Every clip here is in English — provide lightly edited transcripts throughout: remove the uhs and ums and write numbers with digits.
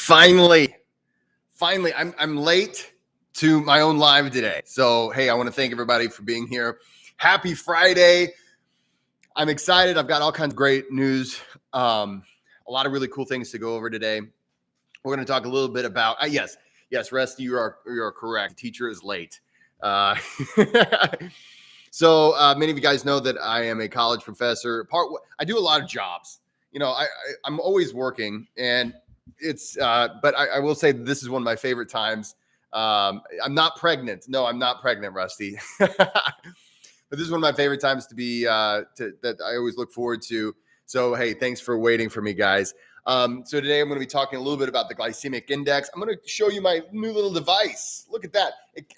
Finally, I'm late to my own live today. So, hey, I want to thank everybody for being here. Happy Friday. I'm excited. I've got all kinds of great news. A lot of really cool things to go over today. We're going to talk a little bit about, yes, Rusty, you are correct. The teacher is late. So many of you guys know that I am a college professor. I do a lot of jobs. You know, I'm always working, and it's but I will say this is one of my favorite times. I'm not pregnant. No, I'm not pregnant, Rusty. But this is one of my favorite times to be that I always look forward to. So hey, thanks for waiting for me, guys. So today I'm going to be talking a little bit about the glycemic index. I'm going to show you my new little device. Look at that.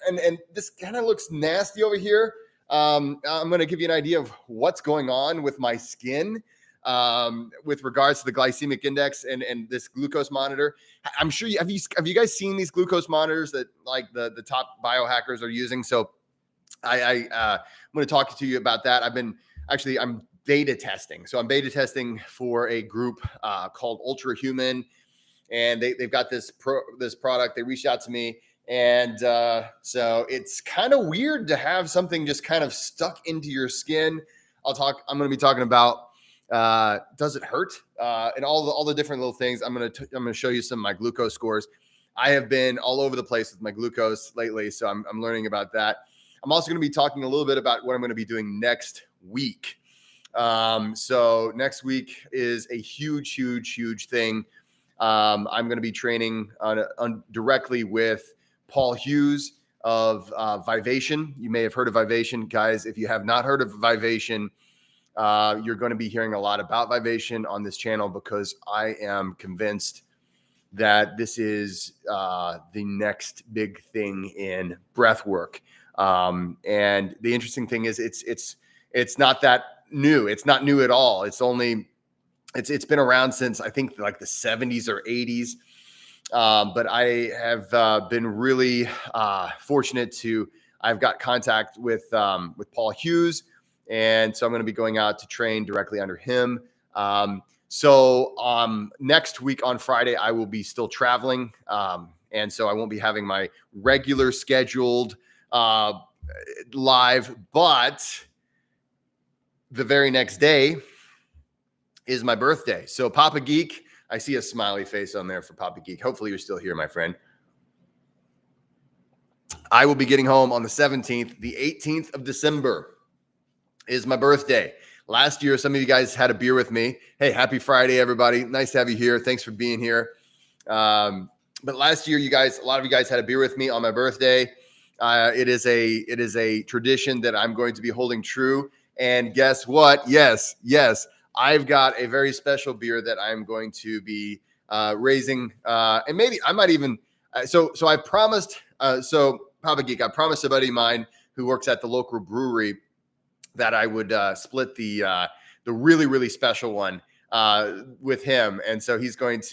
And this kind of looks nasty over here. I'm going to give you an idea of what's going on with my skin with regards to the glycemic index and this glucose monitor. I'm sure have you guys seen these glucose monitors that like the top biohackers are using? So I'm going to talk to you about that. I'm beta testing. So I'm beta testing for a group called Ultra Human, and they've got this product. They reached out to me, and so it's kind of weird to have something just kind of stuck into your skin. I'm going to be talking about does it hurt and all the different little things. I'm going to show you some of my glucose scores. I have been all over the place with my glucose lately, so I'm learning about that. I'm also going to be talking a little bit about what I'm going to be doing next week. So next week is a huge thing. I'm going to be training directly with Paul Hughes of Vivation. You may have heard of Vivation, guys. If you have not heard of Vivation, you're going to be hearing a lot about Vivation on this channel because I am convinced that this is the next big thing in breathwork. And the interesting thing is it's not that new. It's not new at all. It's been around since I think like the 70s or 80s. But I have been really fortunate I've got contact with Paul Hughes. And so I'm going to be going out to train directly under him. So next week on Friday, I will be still traveling. And so I won't be having my regular scheduled live, but the very next day is my birthday. So Papa Geek, I see a smiley face on there for Papa Geek. Hopefully you're still here, my friend. I will be getting home on the 17th. The 18th of December is my birthday. Last year, some of you guys had a beer with me. Hey, happy Friday, everybody. Nice to have you here. Thanks for being here. But last year, a lot of you guys had a beer with me on my birthday. It is a tradition that I'm going to be holding true. And guess what? Yes, I've got a very special beer that I'm going to be raising. And maybe I might even. So I promised. So Papa Geek, I promised a buddy of mine who works at the local brewery that I would split the really special one with him. And so he said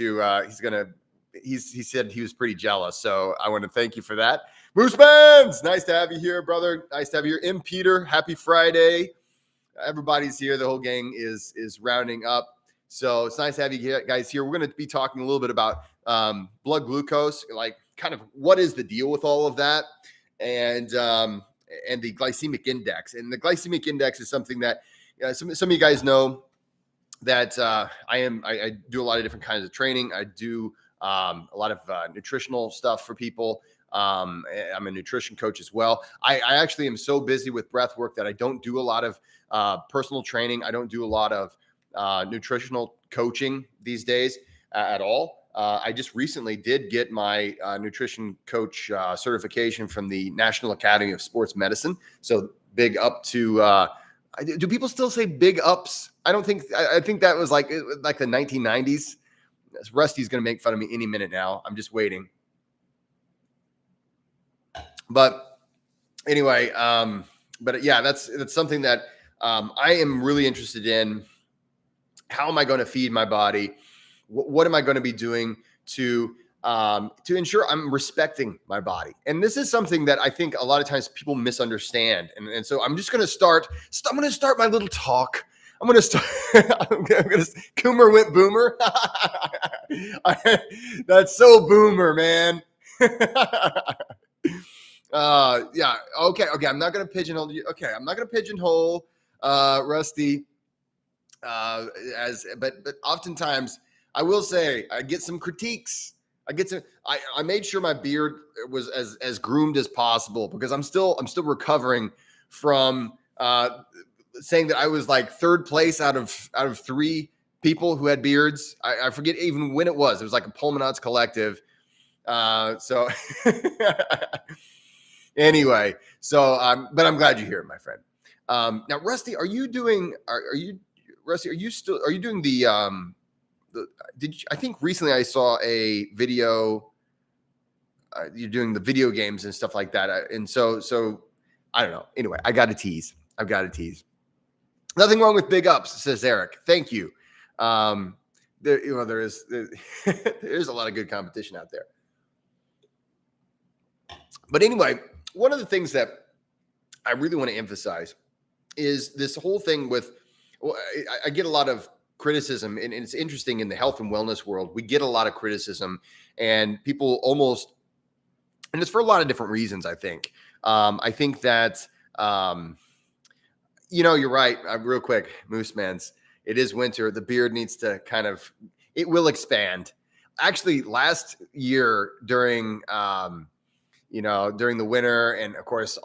he was pretty jealous. So I want to thank you for that. Moose Bands, nice to have you here, brother. Nice to have you here. M. Peter, happy Friday. Everybody's here. The whole gang is rounding up. So it's nice to have you guys here. We're going to be talking a little bit about blood glucose, like kind of what is the deal with all of that, and the glycemic index. And the glycemic index is something that some of you guys know that I do a lot of different kinds of training. I do a lot of nutritional stuff for people. I'm a nutrition coach as well. I actually am so busy with breath work that I don't do a lot of personal training. I don't do a lot of nutritional coaching these days at all. I just recently did get my nutrition coach certification from the National Academy of Sports Medicine. So big up to, do people still say big ups? I think that was like the 1990s. Rusty's going to make fun of me any minute now. I'm just waiting. But anyway, but yeah, that's something that I am really interested in. How am I going to feed my body? What am I going to be doing to ensure I'm respecting my body? And this is something that I think a lot of times people misunderstand. And so I'm just going to start my little talk I'm gonna start. Coomer went boomer. That's so boomer, man. Yeah. Okay. I'm not gonna pigeonhole you. Okay, I'm not gonna pigeonhole Rusty. But oftentimes I will say I get some critiques. I made sure my beard was as groomed as possible because I'm still recovering from saying that I was like third place out of 3 people who had beards. I forget even when it was. It was like a Pullmanauts collective. So anyway, but I'm glad you're here, my friend. Now, Rusty, are you doing the I think recently I saw a video, you're doing the video games and stuff like that. And so I don't know. Anyway, I've got to tease. Nothing wrong with big ups, says Eric. Thank you. There's a lot of good competition out there. But anyway, one of the things that I really want to emphasize is this whole thing with, I get a lot of criticism, and it's interesting in the health and wellness world. We get a lot of criticism, and people almost, and it's for a lot of different reasons. I think that, you're right. Real quick, Moose Mans, it is winter. The beard needs to it will expand. Actually, last year during the winter, and of course,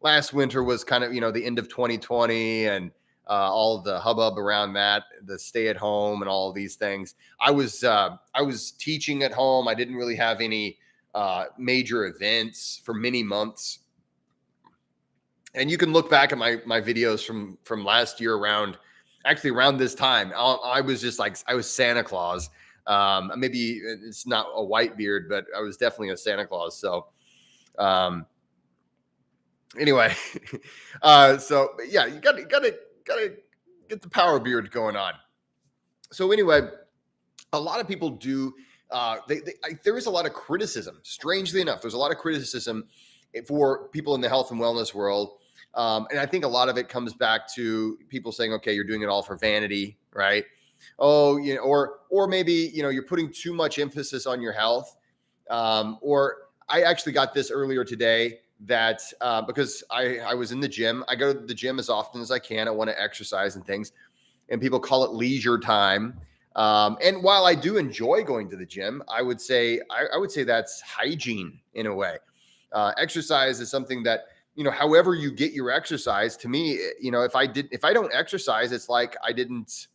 last winter was kind of, the end of 2020 and all of the hubbub around that, the stay at home and all of these things. I was teaching at home. I didn't really have any major events for many months. And you can look back at my videos from last year around this time. I was just like, I was Santa Claus. Maybe it's not a white beard, but I was definitely a Santa Claus. So, anyway, so yeah, you gotta get the power beard going on. So anyway, a lot of people do. There is a lot of criticism. Strangely enough, there's a lot of criticism for people in the health and wellness world, and I think a lot of it comes back to people saying, "Okay, you're doing it all for vanity, right?" Oh, or maybe you're putting too much emphasis on your health. Or I actually got this earlier today that because I was in the gym. I go to the gym as often as I can. I want to exercise and things, and people call it leisure time. And while I do enjoy going to the gym, I would say that's hygiene in a way. Exercise is something that, however you get your exercise. To me, if I don't exercise, it's like I didn't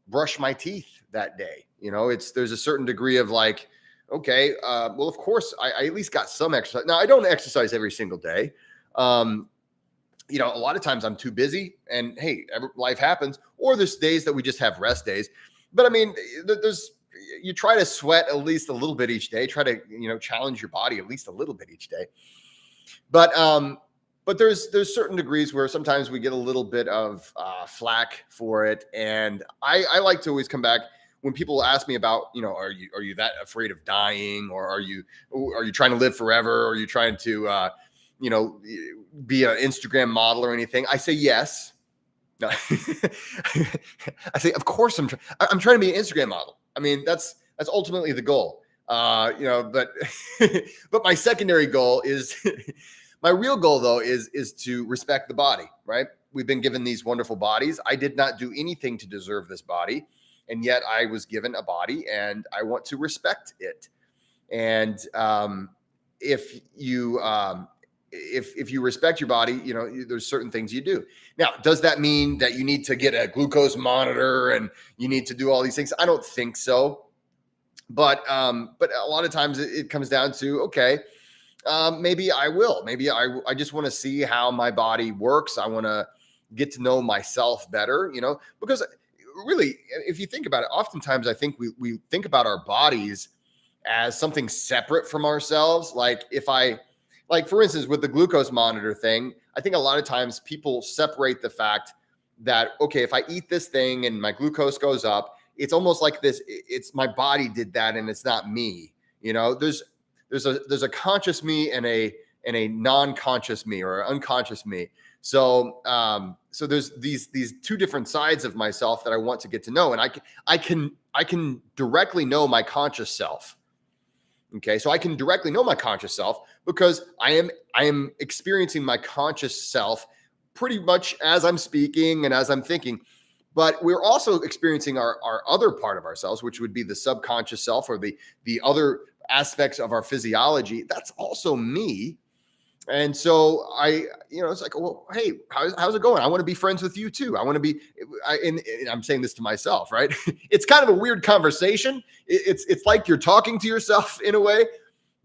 brush my teeth that day. There's a certain degree of like, okay, well, of course I at least got some exercise. Now I don't exercise every single day. A lot of times I'm too busy, and hey, life happens, or there's days that we just have rest days. But I mean, you try to sweat at least a little bit each day, try to, challenge your body at least a little bit each day. But there's certain degrees where sometimes we get a little bit of flack for it. And I like to always come back when people ask me about, are you that afraid of dying, or are you trying to live forever? Or are you trying to, be an Instagram model or anything? I say yes. No. I say, of course I'm trying to be an Instagram model. I mean, that's ultimately the goal. But but my secondary goal is my real goal though is to respect the body, right? We've been given these wonderful bodies. I did not do anything to deserve this body, and yet I was given a body, and I want to respect it. And if you respect your body, there's certain things you do. Now, does that mean that you need to get a glucose monitor and you need to do all these things? I don't think so. But a lot of times it comes down to, okay, maybe I will. Maybe I just want to see how my body works. I want to get to know myself better, because really, if you think about it, oftentimes I think we think about our bodies as something separate from ourselves. Like for instance, with the glucose monitor thing, I think a lot of times people separate the fact that, okay, if I eat this thing and my glucose goes up, it's almost like this, it's my body did that and it's not me. There's a conscious me and a non-conscious me or unconscious me. So, so there's these two different sides of myself that I want to get to know, and I can directly know my conscious self. Okay, so I can directly know my conscious self because I am experiencing my conscious self pretty much as I'm speaking and as I'm thinking. But we're also experiencing our other part of ourselves, which would be the subconscious self or the other aspects of our physiology. That's also me. And so it's like, well, hey, how's it going? I want to be friends with you too. I want to be, and I'm saying this to myself, right? It's kind of a weird conversation. It's like you're talking to yourself in a way,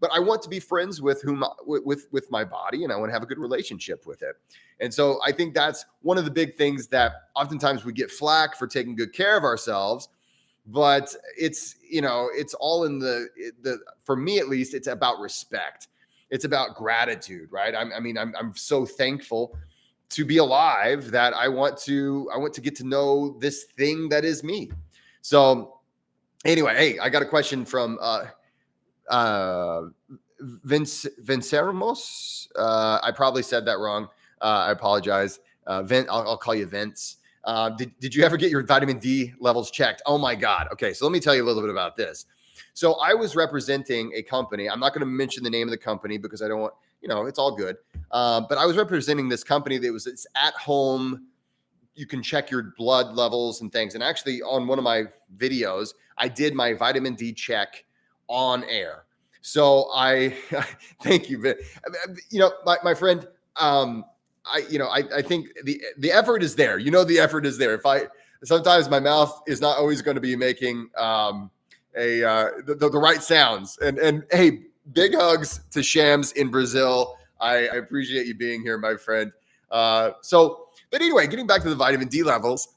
but I want to be friends with with my body, and I want to have a good relationship with it. And so I think that's one of the big things that oftentimes we get flack for taking good care of ourselves. But it's all in for me at least, it's about respect. It's about gratitude, right? I'm so thankful to be alive that I want to get to know this thing that is me. So anyway, hey, I got a question from Vinceramos. I probably said that wrong. I apologize. I'll call you Vince. Did you ever get your vitamin D levels checked? Oh my God. Okay, so let me tell you a little bit about this. So I was representing a company. I'm not going to mention the name of the company because I don't want, it's all good. But I was representing this company that it's at home. You can check your blood levels and things. And actually on one of my videos, I did my vitamin D check on air. So I thank you. My friend, I think the effort is there. The effort is there. Sometimes my mouth is not always going to be making, the right sounds, and hey, big hugs to Shams in Brazil. I appreciate you being here, my friend. But anyway, getting back to the vitamin D levels,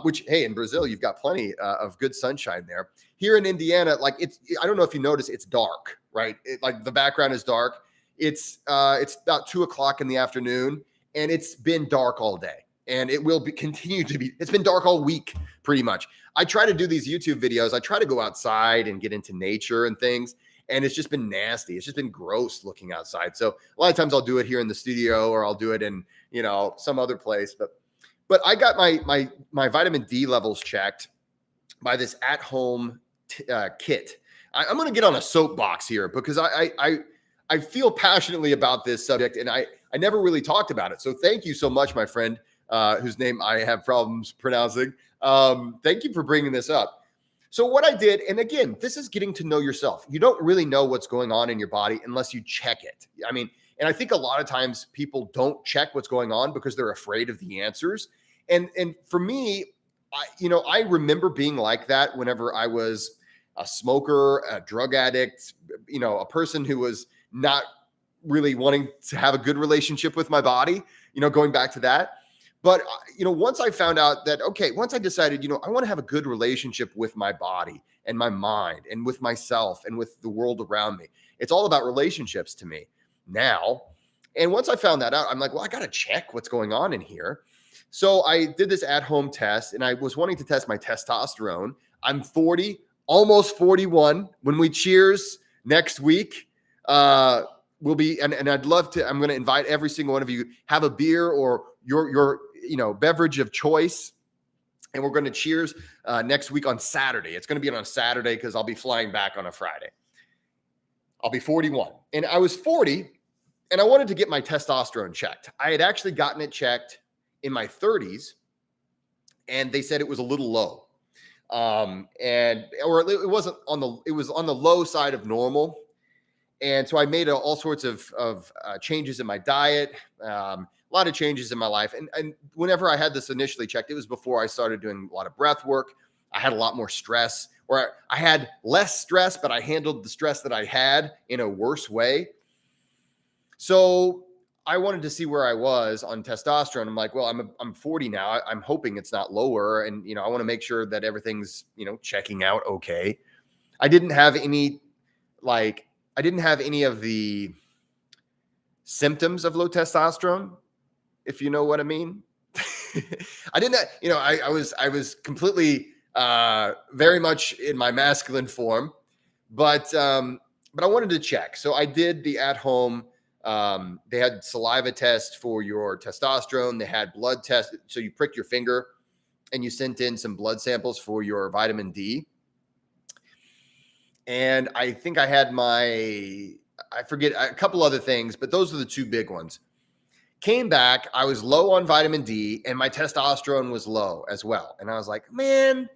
which, hey, in Brazil, you've got plenty of good sunshine there. Here in Indiana, I don't know if you notice, it's dark, right? Like the background is dark. It's about 2:00 in the afternoon, and it's been dark all day. And it will continue to be. It's been dark all week, pretty much. I try to do these YouTube videos. I try to go outside and get into nature and things, and it's just been nasty. It's just been gross looking outside. So a lot of times I'll do it here in the studio, or I'll do it in some other place. But I got my vitamin D levels checked by this at-home kit. I'm going to get on a soapbox here because I feel passionately about this subject, and I never really talked about it. So thank you so much, my friend. Whose name I have problems pronouncing. Thank you for bringing this up. So what I did, and again, this is getting to know yourself. You don't really know what's going on in your body unless you check it. And I think a lot of times people don't check what's going on because they're afraid of the answers. And for me, I remember being like that whenever I was a smoker, a drug addict, a person who was not really wanting to have a good relationship with my body, going back to that. But, once I found out that, once I decided, I want to have a good relationship with my body and my mind and with myself and with the world around me. It's all about relationships to me now. And once I found that out, I'm like, well, I got to check what's going on in here. So I did this at-home test, and I was wanting to test my testosterone. I'm 40, almost 41. When we cheers next week, we'll be, and I'd love to, I'm going to invite every single one of you, have a beer or your beverage of choice. And we're going to cheers next week on Saturday. It's going to be on Saturday because I'll be flying back on a Friday. I'll be 41. And I was 40 and I wanted to get my testosterone checked. I had actually gotten it checked in my 30s and they said it was a little low. It was on the low side of normal. And so I made all sorts of changes in my diet, a lot of changes in my life. And whenever I had this initially checked, it was before I started doing a lot of breath work. I had a lot more stress, or I had less stress, but I handled the stress that I had in a worse way. So I wanted to see where I was on testosterone. I'm like, well, I'm 40 now. I'm hoping it's not lower. And, I want to make sure that everything's, checking out okay. I didn't have any of the symptoms of low testosterone, if you know what I mean. I didn't, I was completely, very much in my masculine form, but I wanted to check. So I did the at-home They had saliva tests for your testosterone. They had blood tests. So you pricked your finger and you sent in some blood samples for your vitamin D. And I think I had I forget a couple other things, but those are the two big ones. Came back, I was low on vitamin D and my testosterone was low as well. And I was like, man,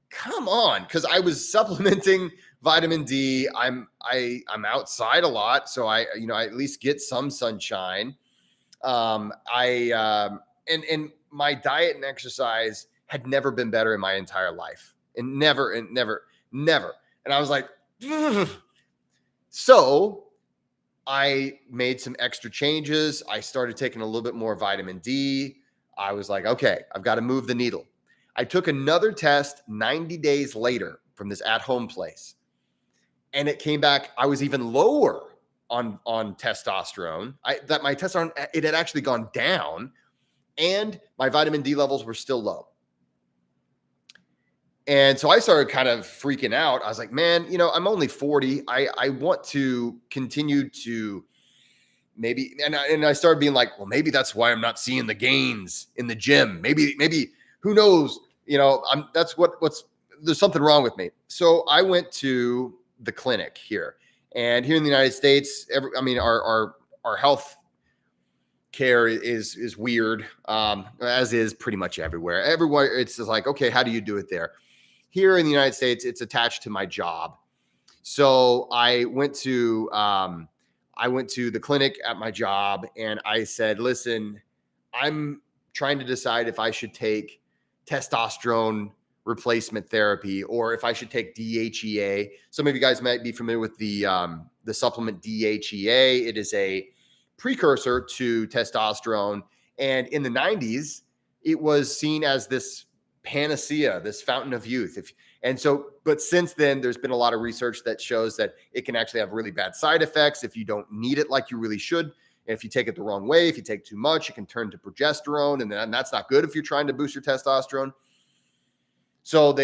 come on. Cause I was supplementing vitamin D. I'm outside a lot. So I at least get some sunshine. And my diet and exercise had never been better in my entire life, and never. And I was like, ugh. So I made some extra changes. I started taking a little bit more vitamin D. I was like, okay, I've got to move the needle. I took another test 90 days later from this at-home place, and it came back. I was even lower on testosterone. My testosterone, it had actually gone down, and my vitamin D levels were still low. And so I started kind of freaking out. I was like, man, I'm only 40. I want to continue to maybe, and I started being like, well, maybe that's why I'm not seeing the gains in the gym. Maybe who knows? There's something wrong with me. So I went to the clinic here, and here in the United States, our health care is weird, as is pretty much everywhere. Everywhere it's just like, okay, how do you do it there? Here in the United States, it's attached to my job. So I went to the clinic at my job, and I said, listen, I'm trying to decide if I should take testosterone replacement therapy or if I should take DHEA. Some of you guys might be familiar with the supplement DHEA. It is a precursor to testosterone. And in the 90s, it was seen as this panacea, this fountain of youth. But since then, there's been a lot of research that shows that it can actually have really bad side effects if you don't need it like you really should. And if you take it the wrong way, if you take too much, it can turn to progesterone, and then that's not good if you're trying to boost your testosterone. So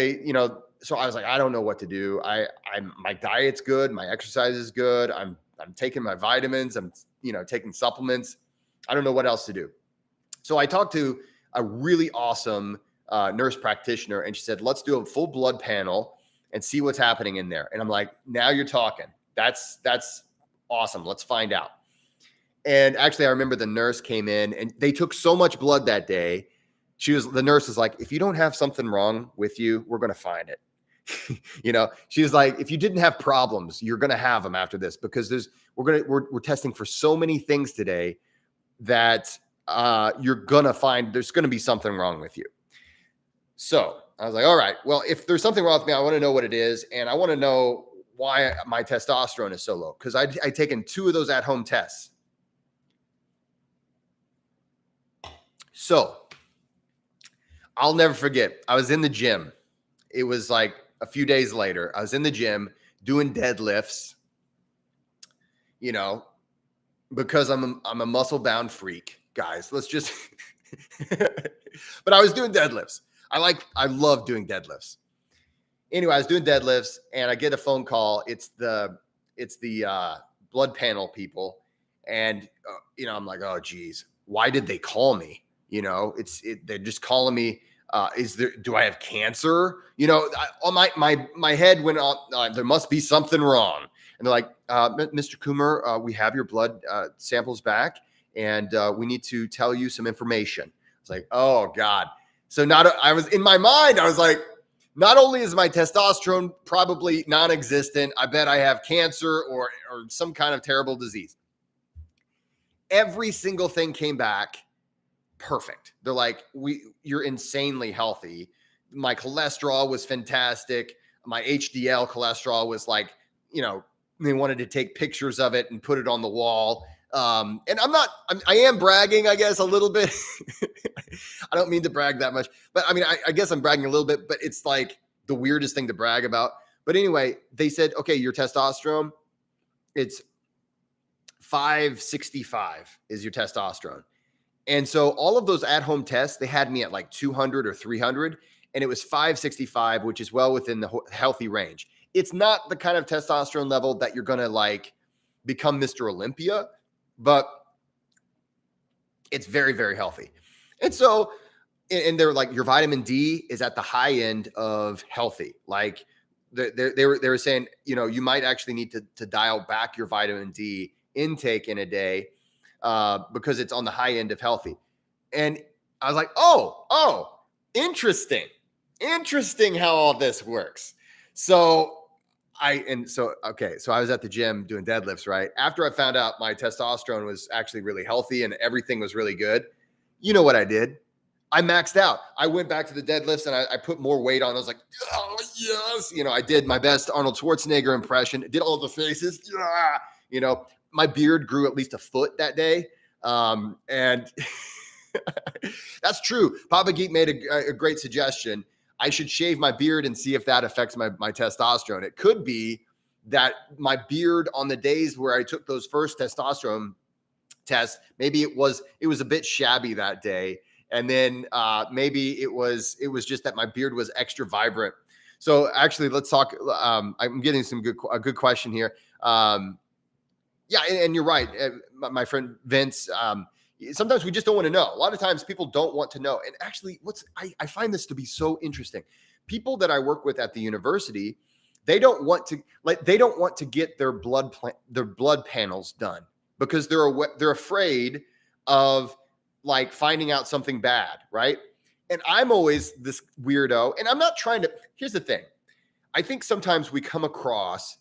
so I was like, I don't know what to do. My diet's good, my exercise is good. I'm taking my vitamins, I'm taking supplements. I don't know what else to do. So I talked to a really awesome nurse practitioner, and she said, let's do a full blood panel and see what's happening in there. And I'm like, now you're talking. That's awesome. Let's find out. And actually, I remember the nurse came in, and they took so much blood that day. The nurse was like, if you don't have something wrong with you, we're going to find it. She was like, if you didn't have problems, you're going to have them after this, because we're testing for so many things today that you're going to find there's going to be something wrong with you. So I was like, all right, well, if there's something wrong with me, I want to know what it is. And I want to know why my testosterone is so low, because I'd taken 2 of those at-home tests. So I'll never forget. I was in the gym. It was like a few days later. I was in the gym doing deadlifts, because I'm a muscle-bound freak, guys. Let's just but I was doing deadlifts. I love doing deadlifts. Anyway, I was doing deadlifts, and I get a phone call. It's the blood panel people. And, I'm like, oh geez, why did they call me? They're just calling me. Do I have cancer? On my head went on, there must be something wrong. And they're like, Mr. Coomer, we have your blood samples back, and we need to tell you some information. It's like, oh God. So I was in my mind, I was like, not only is my testosterone probably non-existent, I bet I have cancer or some kind of terrible disease. Every single thing came back perfect. They're like, you're insanely healthy. My cholesterol was fantastic. My HDL cholesterol was like, they wanted to take pictures of it and put it on the wall. And I am bragging, I guess, a little bit. I don't mean to brag that much, but I guess I'm bragging a little bit, but it's like the weirdest thing to brag about. But anyway, they said, okay, your testosterone, it's 565 is your testosterone. And so all of those at-home tests, they had me at like 200 or 300, and it was 565, which is well within the healthy range. It's not the kind of testosterone level that you're going to like become Mr. Olympia, but it's very, very healthy. And so, and they're like, your vitamin D is at the high end of healthy. Like they were saying, you might actually need to dial back your vitamin D intake in a day because it's on the high end of healthy. And I was like, oh, interesting how all this works. So I was at the gym doing deadlifts, right? After I found out my testosterone was actually really healthy and everything was really good, you know what I did? I maxed out. I went back to the deadlifts and I put more weight on. I was like, oh, yes. I did my best Arnold Schwarzenegger impression, did all the faces. Yeah. My beard grew at least a foot that day. And that's true. Papa Geek made a great suggestion. I should shave my beard and see if that affects my testosterone. It could be that my beard on the days where I took those first testosterone tests, maybe it was a bit shabby that day. And then maybe it was just that my beard was extra vibrant. So actually, let's talk. I'm getting a good question here. Yeah, and you're right, my friend Vince. Sometimes we just don't want to know. A lot of times people don't want to know. And actually, I find this to be so interesting. People that I work with at the university, they don't want to get their blood panels done because they're afraid of like finding out something bad, right? And I'm always this weirdo, and I'm not trying to. Here's the thing. I think sometimes we come across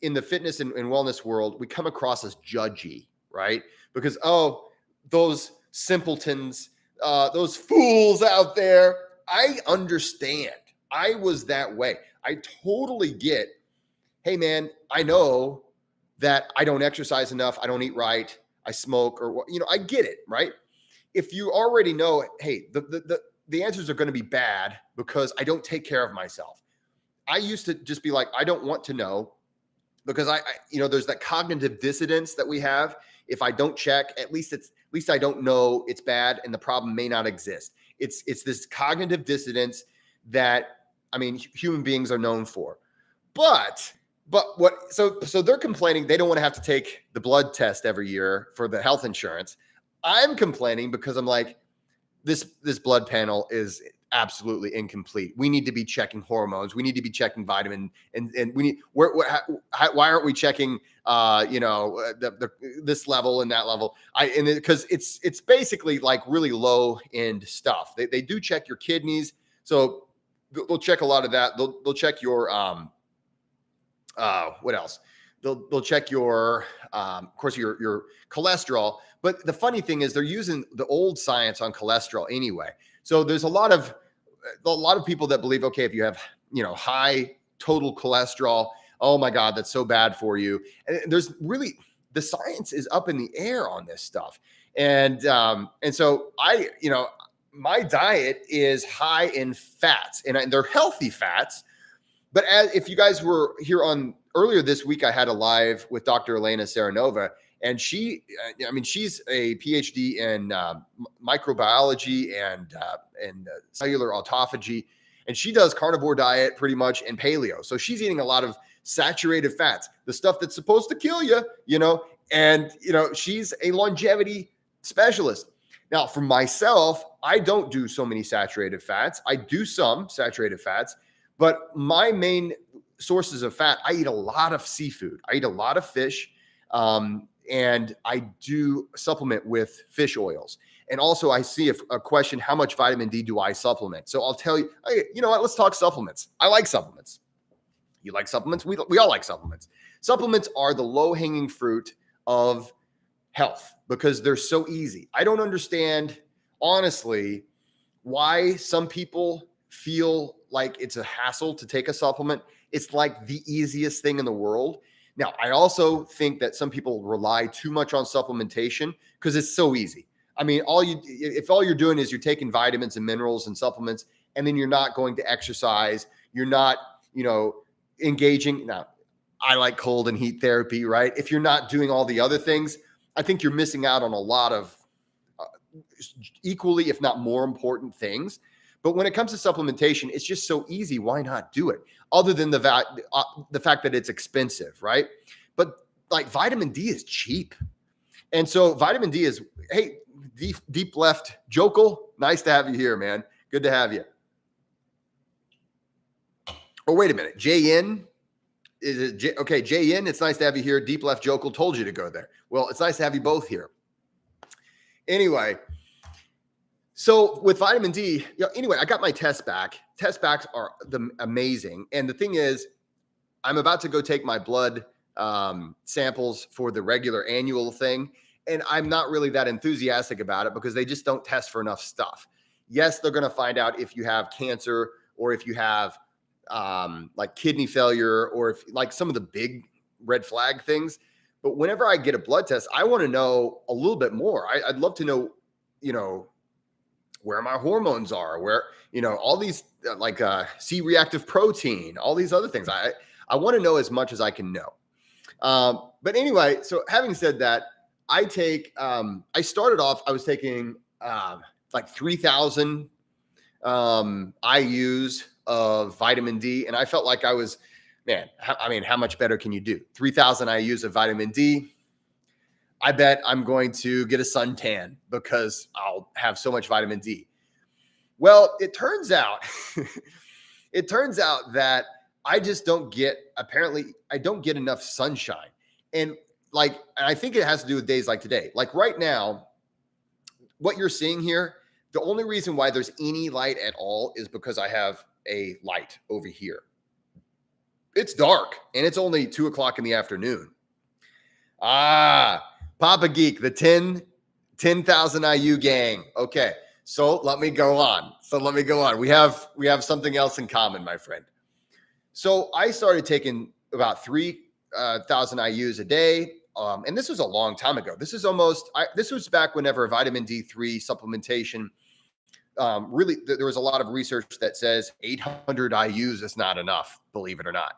in the fitness and wellness world, we come across as judgy, right? Because, those simpletons, those fools out there, I understand. I was that way. I totally get, hey man, I know that I don't exercise enough. I don't eat right. I smoke or, I get it, right? If you already know, hey, the answers are going to be bad because I don't take care of myself. I used to just be like, I don't want to know because I there's that cognitive dissonance that we have. If I don't check, at least I don't know it's bad and the problem may not exist. It's this cognitive dissonance that, human beings are known for. But what, so they're complaining they don't want to have to take the blood test every year for the health insurance. I'm complaining because I'm like, this blood panel is absolutely incomplete. We need to be checking hormones. We need to be checking vitamin, and we need. Why aren't we checking? This level and that level. Because it's basically like really low end stuff. They do check your kidneys, so they'll check a lot of that. They'll check your what else? They'll check your of course your cholesterol. But the funny thing is they're using the old science on cholesterol anyway. So there's a lot of people that believe, okay, if you have, high total cholesterol, oh my God, that's so bad for you. And there's really, the science is up in the air on this stuff. And so my diet is high in fats and they're healthy fats. But if you guys were here on earlier this week, I had a live with Dr. Elena Saranova. And she's a PhD in microbiology and cellular autophagy. And she does carnivore diet pretty much and paleo. So she's eating a lot of saturated fats, the stuff that's supposed to kill you, and, she's a longevity specialist. Now, for myself, I don't do so many saturated fats. I do some saturated fats, but my main sources of fat, I eat a lot of seafood. I eat a lot of fish. And I do supplement with fish oils. And also I see a question, how much vitamin D do I supplement? So I'll tell you, hey, you know what, let's talk supplements. I like supplements. You like supplements? We all like supplements. Supplements are the low-hanging fruit of health because they're so easy. I don't understand, honestly, why some people feel like it's a hassle to take a supplement. It's like the easiest thing in the world. Now, I also think that some people rely too much on supplementation because it's so easy. If all you're doing is you're taking vitamins and minerals and supplements, and then you're not going to exercise, you're not, engaging. Now, I like cold and heat therapy, right? If you're not doing all the other things, I think you're missing out on a lot of equally, if not more important things. But when it comes to supplementation, it's just so easy. Why not do it? Other than the fact that it's expensive, right? But like vitamin D is cheap. And so vitamin D is, hey, deep left Jokel, nice to have you here, man. Good to have you. Oh, wait a minute. J-In? Is it okay, J-In, it's nice to have you here. Deep left Jokel told you to go there. Well, it's nice to have you both here. Anyway, so with vitamin D, anyway, I got my tests back. Test backs are amazing. And the thing is, I'm about to go take my blood samples for the regular annual thing. And I'm not really that enthusiastic about it because they just don't test for enough stuff. Yes, they're going to find out if you have cancer or if you have like kidney failure or if like some of the big red flag things. But whenever I get a blood test, I want to know a little bit more. I'd love to know, where my hormones are, where, all these like C-reactive protein, all these other things. I want to know as much as I can know. But anyway, so having said that, I started off, I was taking like 3,000 IUs of vitamin D. And I felt like I was, how much better can you do? 3,000 IUs of vitamin D. I bet I'm going to get a suntan because I'll have so much vitamin D. Well, it turns out, that I just don't get, I don't get enough sunshine. And I think it has to do with days like today. Like right now, what you're seeing here, the only reason why there's any light at all is because I have a light over here. It's dark and it's only 2:00 in the afternoon. Papa Geek, the 10,000 IU gang. Okay. So let me go on. We have something else in common, my friend. So I started taking about 3,000 IUs a day. And this was a long time ago. This was back whenever vitamin D3 supplementation, really, there was a lot of research that says 800 IUs is not enough, believe it or not.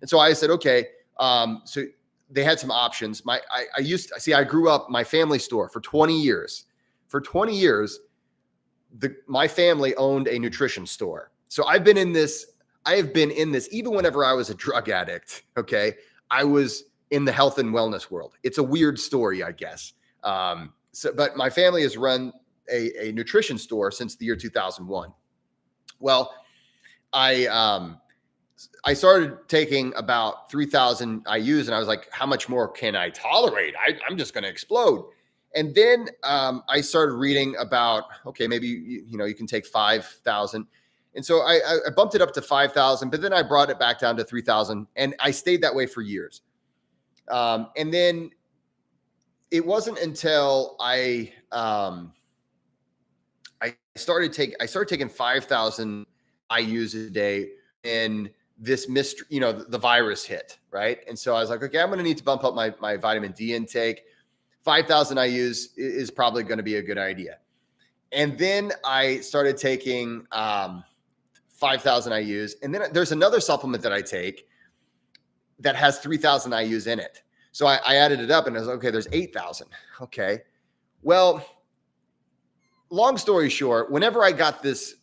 And so I said, okay, so they had some options. I grew up my family store for 20 years. For 20 years, my family owned a nutrition store. So I have been in this even whenever I was a drug addict. Okay. I was in the health and wellness world. It's a weird story, I guess. But my family has run a nutrition store since the year 2001. Well, I started taking about 3,000 IUs and I was like, how much more can I tolerate? I'm just going to explode. And then I started reading about, okay, maybe, you can take 5,000. And so I bumped it up to 5,000, but then I brought it back down to 3,000 and I stayed that way for years. And then it wasn't until I started taking 5,000 IUs a day and this the virus hit, right? And so I was like, okay, I'm going to need to bump up my vitamin D intake. 5,000 IUs is probably going to be a good idea. And then I started taking 5,000 IUs. And then there's another supplement that I take that has 3,000 IUs in it. So I added it up and I was like, okay, there's 8,000. Okay. Well, long story short, whenever I got these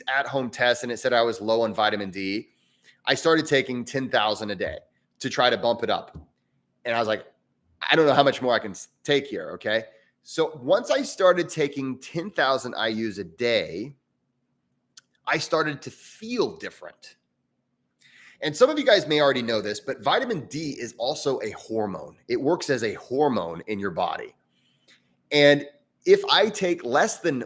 at-home tests and it said I was low on vitamin D, I started taking 10,000 a day to try to bump it up. And I was like, I don't know how much more I can take here. Okay. So once I started taking 10,000 IUs a day, I started to feel different. And some of you guys may already know this, but vitamin D is also a hormone. It works as a hormone in your body. And if I take less than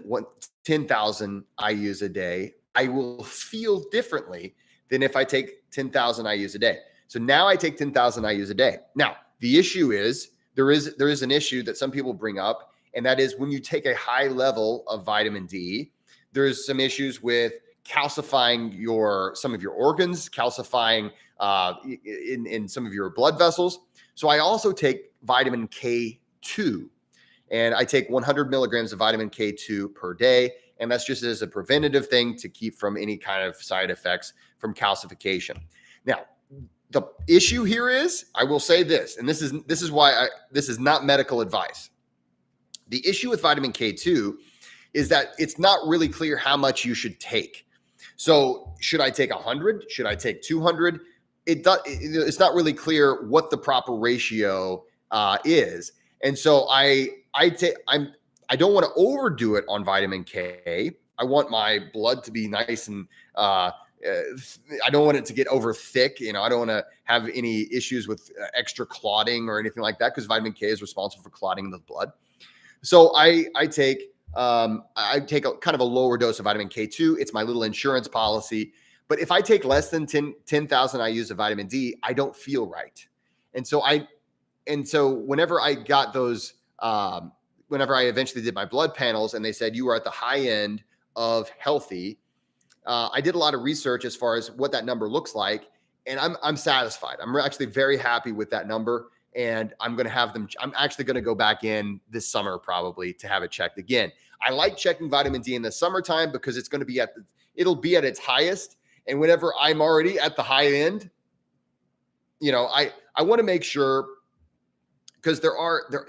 10,000 IUs a day, I will feel differently than if I take 10,000 IUs a day. So now I take 10,000 IUs a day. Now, the issue is there is an issue that some people bring up, and that is when you take a high level of vitamin D, there's some issues with calcifying some of your organs, calcifying in some of your blood vessels. So I also take vitamin K2, and I take 100 milligrams of vitamin K2 per day. And that's just as a preventative thing to keep from any kind of side effects from calcification. Now, the issue here is, I will say this, and this is why this is not medical advice. The issue with vitamin K2 is that it's not really clear how much you should take. So should I take 100? Should I take 200? It's not really clear what the proper ratio is. And so I don't want to overdo it on vitamin K. I want my blood to be nice and I don't want it to get over thick. I don't want to have any issues with extra clotting or anything like that, because vitamin K is responsible for clotting the blood. So I take a kind of a lower dose of vitamin K2. It's my little insurance policy. But if I take less than 10,000 IUs of vitamin D, I don't feel right. And so whenever I got those, whenever I eventually did my blood panels and they said you were at the high end of healthy, I did a lot of research as far as what that number looks like, and I'm satisfied. I'm actually very happy with that number, and I'm actually going to go back in this summer probably to have it checked again. I like checking vitamin D in the summertime because it's going to be it'll be at its highest, and whenever I'm already at the high end, I want to make sure, because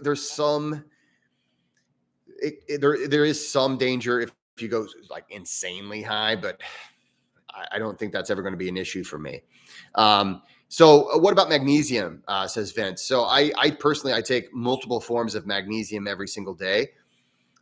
there's some there is some danger if you go like insanely high, but I don't think that's ever going to be an issue for me. So what about magnesium, says Vince. So I personally take multiple forms of magnesium every single day.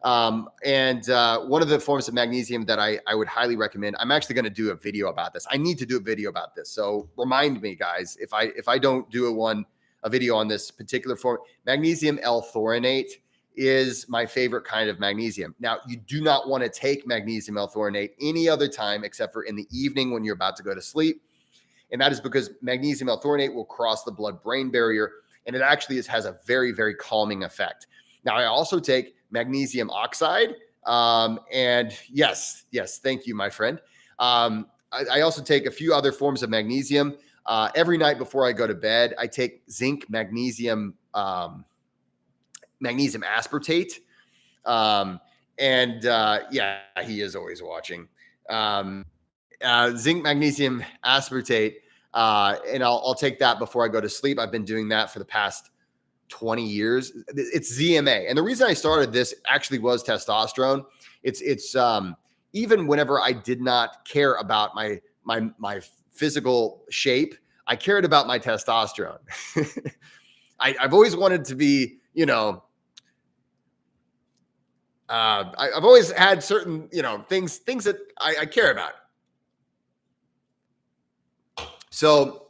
And one of the forms of magnesium that I would highly recommend, I'm actually going to do a video about this. I need to do a video about this. So remind me, guys, if I don't do a video on this particular form, magnesium L-threonate is my favorite kind of magnesium. Now, you do not want to take magnesium L-threonate any other time except for in the evening when you're about to go to sleep. And that is because magnesium L-threonate will cross the blood-brain barrier, and it actually has a very, very calming effect. Now, I also take magnesium oxide. And yes, thank you, my friend. I also take a few other forms of magnesium. Every night before I go to bed, I take zinc magnesium aspartate. He is always watching. Zinc magnesium aspartate. And I'll take that before I go to sleep. I've been doing that for the past 20 years. It's ZMA. And the reason I started this actually was testosterone. It's even whenever I did not care about my physical shape, I cared about my testosterone. I've always wanted to be, I've always had certain, things that I care about. So,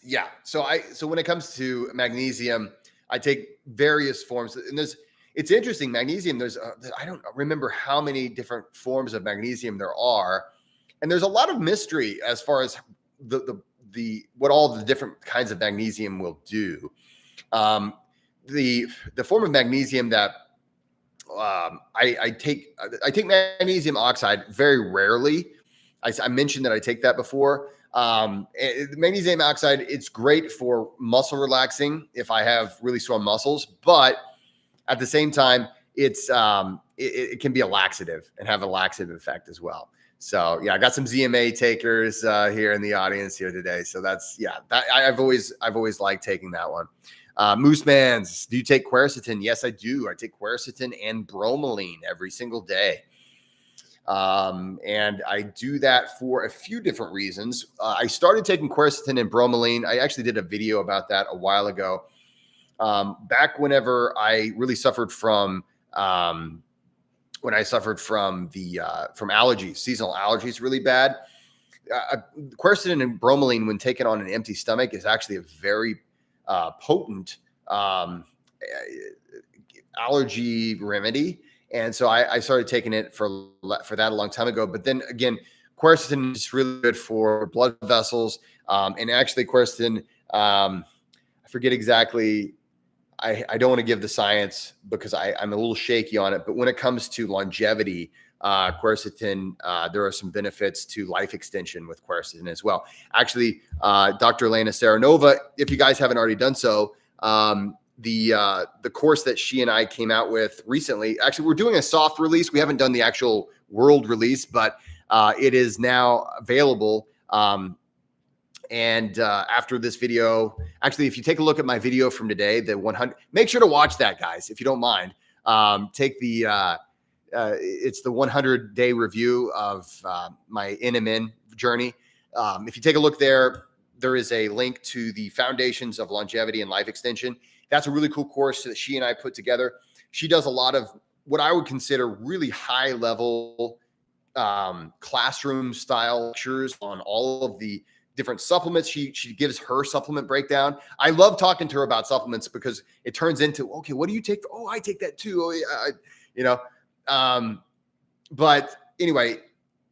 yeah. So when it comes to magnesium, I take various forms, and it's interesting. Magnesium, I don't remember how many different forms of magnesium there are. And there's a lot of mystery as far as what all the different kinds of magnesium will do. The form of magnesium that I take magnesium oxide very rarely. I mentioned that I take that before. Magnesium oxide, it's great for muscle relaxing if I have really sore muscles, but at the same time, it can be a laxative and have a laxative effect as well. So yeah, I got some ZMA takers here in the audience here today. So I've always liked taking that one. Moose Mans, do you take quercetin? Yes, I do. I take quercetin and bromelain every single day. And I do that for a few different reasons. I started taking quercetin and bromelain. I actually did a video about that a while ago. Back whenever I really suffered from allergies, seasonal allergies, really bad. Quercetin and bromelain, when taken on an empty stomach, is actually a very potent allergy remedy. And so I started taking it for that a long time ago. But then again, quercetin is really good for blood vessels. And actually quercetin, I forget exactly. I don't want to give the science because I'm a little shaky on it. But when it comes to longevity, quercetin, there are some benefits to life extension with quercetin as well. Actually, Dr. Elena Saranova, if you guys haven't already done so, the course that she and I came out with recently, actually, we're doing a soft release. We haven't done the actual world release, but it is now available. And after this video, actually, if you take a look at my video from today, the 100, make sure to watch that, guys, if you don't mind. It's the 100-day review of my NMN journey. If you take a look there, there is a link to the Foundations of Longevity and Life Extension. That's a really cool course that she and I put together. She does a lot of what I would consider really high level classroom style lectures on all of the different supplements. She gives her supplement breakdown. I love talking to her about supplements because it turns into, okay, what do you take? Oh, I take that too. Oh, yeah, but anyway,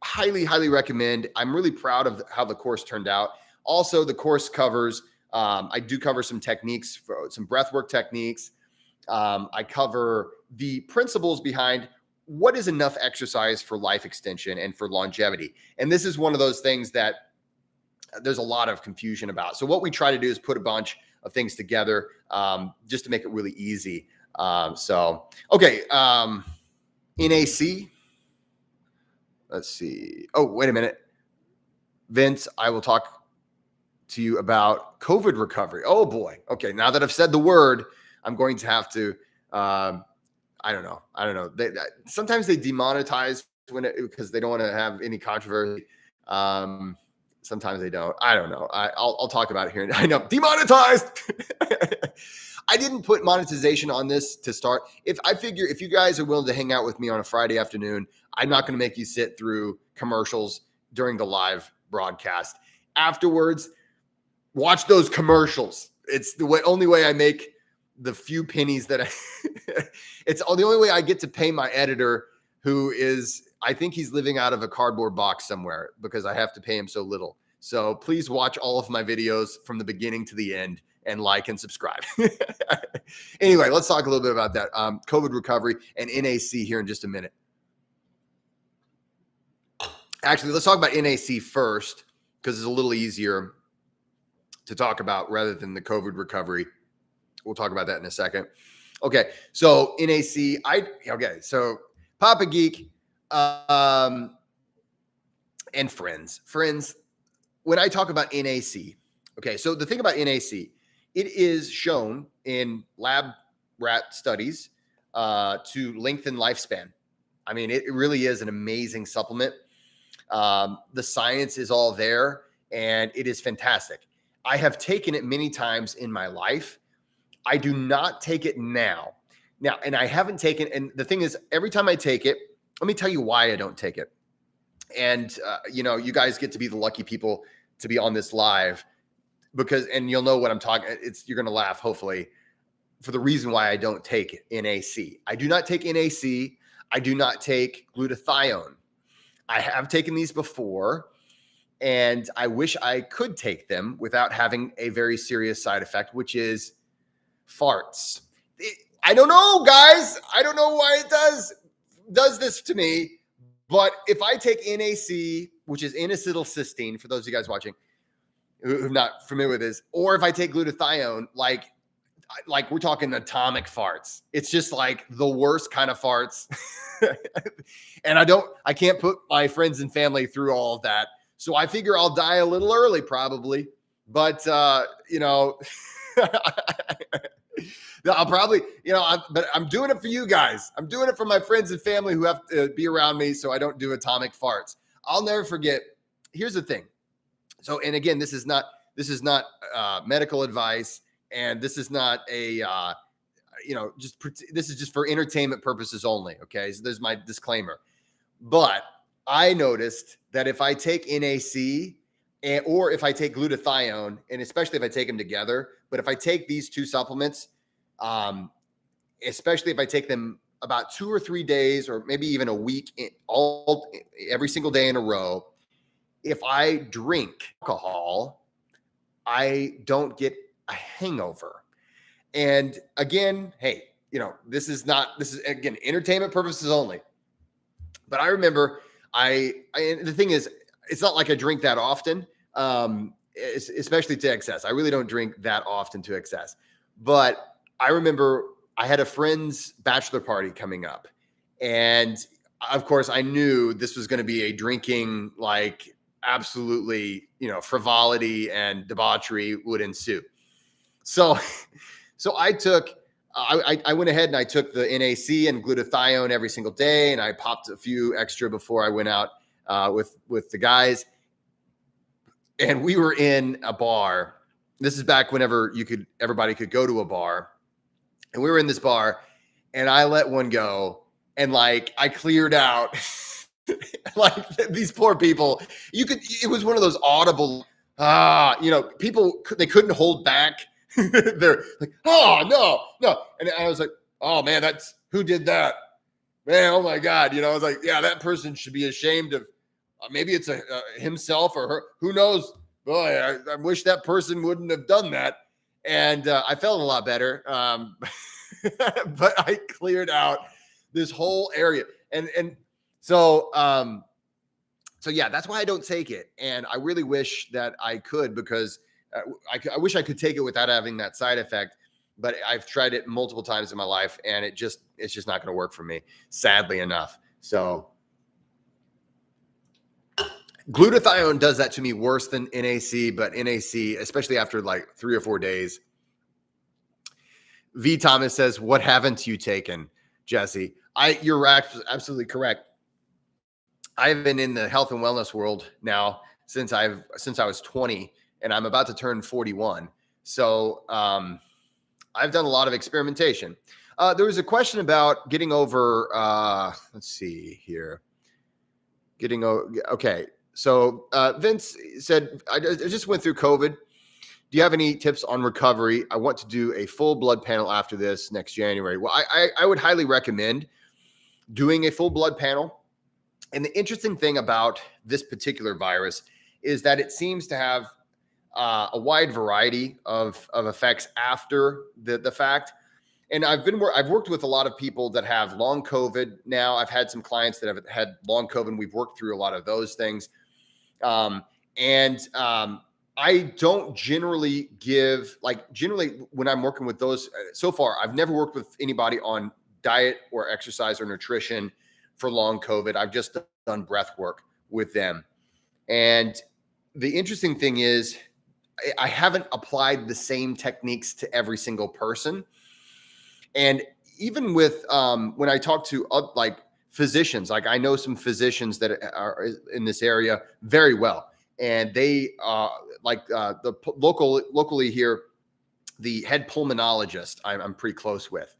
highly recommend. I'm really proud of how the course turned out. Also, the course covers, I do cover some techniques, for some breathwork techniques. I cover the principles behind what is enough exercise for life extension and for longevity. And this is one of those things that there's a lot of confusion about. So what we try to do is put a bunch of things together just to make it really easy. Okay. NAC. Let's see. Oh, wait a minute. Vince, I will talk to you about COVID recovery. Oh boy. Okay. Now that I've said the word, I'm going to have to, I don't know. Sometimes they demonetize because they don't want to have any controversy. Sometimes they don't. I don't know. I'll talk about it here. I know, demonetized. I didn't put monetization on this to start. I figure if you guys are willing to hang out with me on a Friday afternoon, I'm not going to make you sit through commercials during the live broadcast. Afterwards, watch those commercials. It's the only way I make the few pennies that it's the only way I get to pay my editor, who is, I think he's living out of a cardboard box somewhere because I have to pay him so little. So please watch all of my videos from the beginning to the end and like and subscribe. Anyway, let's talk a little bit about that. COVID recovery and NAC here in just a minute. Actually, let's talk about NAC first because it's a little easier to talk about rather than the COVID recovery. We'll talk about that in a second. Okay, so NAC, so Papa Geek and friends. When I talk about NAC, okay, so the thing about NAC, it is shown in lab rat studies to lengthen lifespan. I mean, it really is an amazing supplement. The science is all there, and it is fantastic. I have taken it many times in my life. I do not take it now. And I haven't taken, and the thing is, every time I take it, let me tell you why I don't take it. And, you guys get to be the lucky people to be on this live and you'll know what I'm talking. You're going to laugh, hopefully, for the reason why I don't take NAC. I do not take NAC. I do not take glutathione. I have taken these before, and I wish I could take them without having a very serious side effect, which is farts. I don't know, guys. I don't know why it does this to me. But if I take NAC, which is N-acetylcysteine, for those of you guys watching who are not familiar with this, or if I take glutathione, like we're talking atomic farts. It's just like the worst kind of farts. And I can't put my friends and family through all of that. So I figure I'll die a little early probably. But, I'll probably, but I'm doing it for you guys. I'm doing it for my friends and family who have to be around me so I don't do atomic farts. I'll never forget. Here's the thing. So, and again, this is not medical advice, and this is not a, this is just for entertainment purposes only. Okay. So there's my disclaimer. But I noticed that if I take NAC or if I take glutathione, and especially if I take them together, but if I take these two supplements, especially if I take them about 2 or 3 days, or maybe even a week, every single day in a row, if I drink alcohol, I don't get a hangover. And again, hey, this is again, entertainment purposes only. But I remember and the thing is, it's not like I drink that often, especially to excess. I really don't drink that often to excess. But I remember I had a friend's bachelor party coming up. And of course, I knew this was going to be a drinking, like absolutely, frivolity and debauchery would ensue. So I went ahead and I took the NAC and glutathione every single day, and I popped a few extra before I went out with the guys. and we were in a bar. This is back whenever everybody could go to a bar, and we were in this bar, and I let one go, and like I cleared out. Like these poor people, it was one of those audible, people, they couldn't hold back. They're like, oh, no. And I was like, oh man, who did that? Man, oh my God. I was like, yeah, that person should be ashamed of, maybe it's himself or her, who knows? Boy, I wish that person wouldn't have done that. And I felt a lot better. But I cleared out this whole area. And so yeah, that's why I don't take it. And I really wish that I could, because I wish I could take it without having that side effect. But I've tried it multiple times in my life, and it's just not going to work for me, sadly enough. So glutathione does that to me worse than NAC, but NAC, especially after like 3 or 4 days. V. Thomas says, what haven't you taken, Jesse? You're absolutely correct. I've been in the health and wellness world now since I was 20, and I'm about to turn 41. So I've done a lot of experimentation. There was a question about getting over, let's see here. Okay. So Vince said, I just went through COVID. Do you have any tips on recovery? I want to do a full blood panel after this next January. Well, I would highly recommend doing a full blood panel. And the interesting thing about this particular virus is that it seems to have a wide variety of effects after the fact. And I've worked with a lot of people that have long COVID now. I've had some clients that have had long COVID. We've worked through a lot of those things. I don't generally when I'm working with those so far, I've never worked with anybody on diet or exercise or nutrition for long COVID. I've just done breath work with them. And the interesting thing is I haven't applied the same techniques to every single person. And even with, when I talk to physicians, like I know some physicians that are in this area very well. And they locally here, the head pulmonologist I'm pretty close with.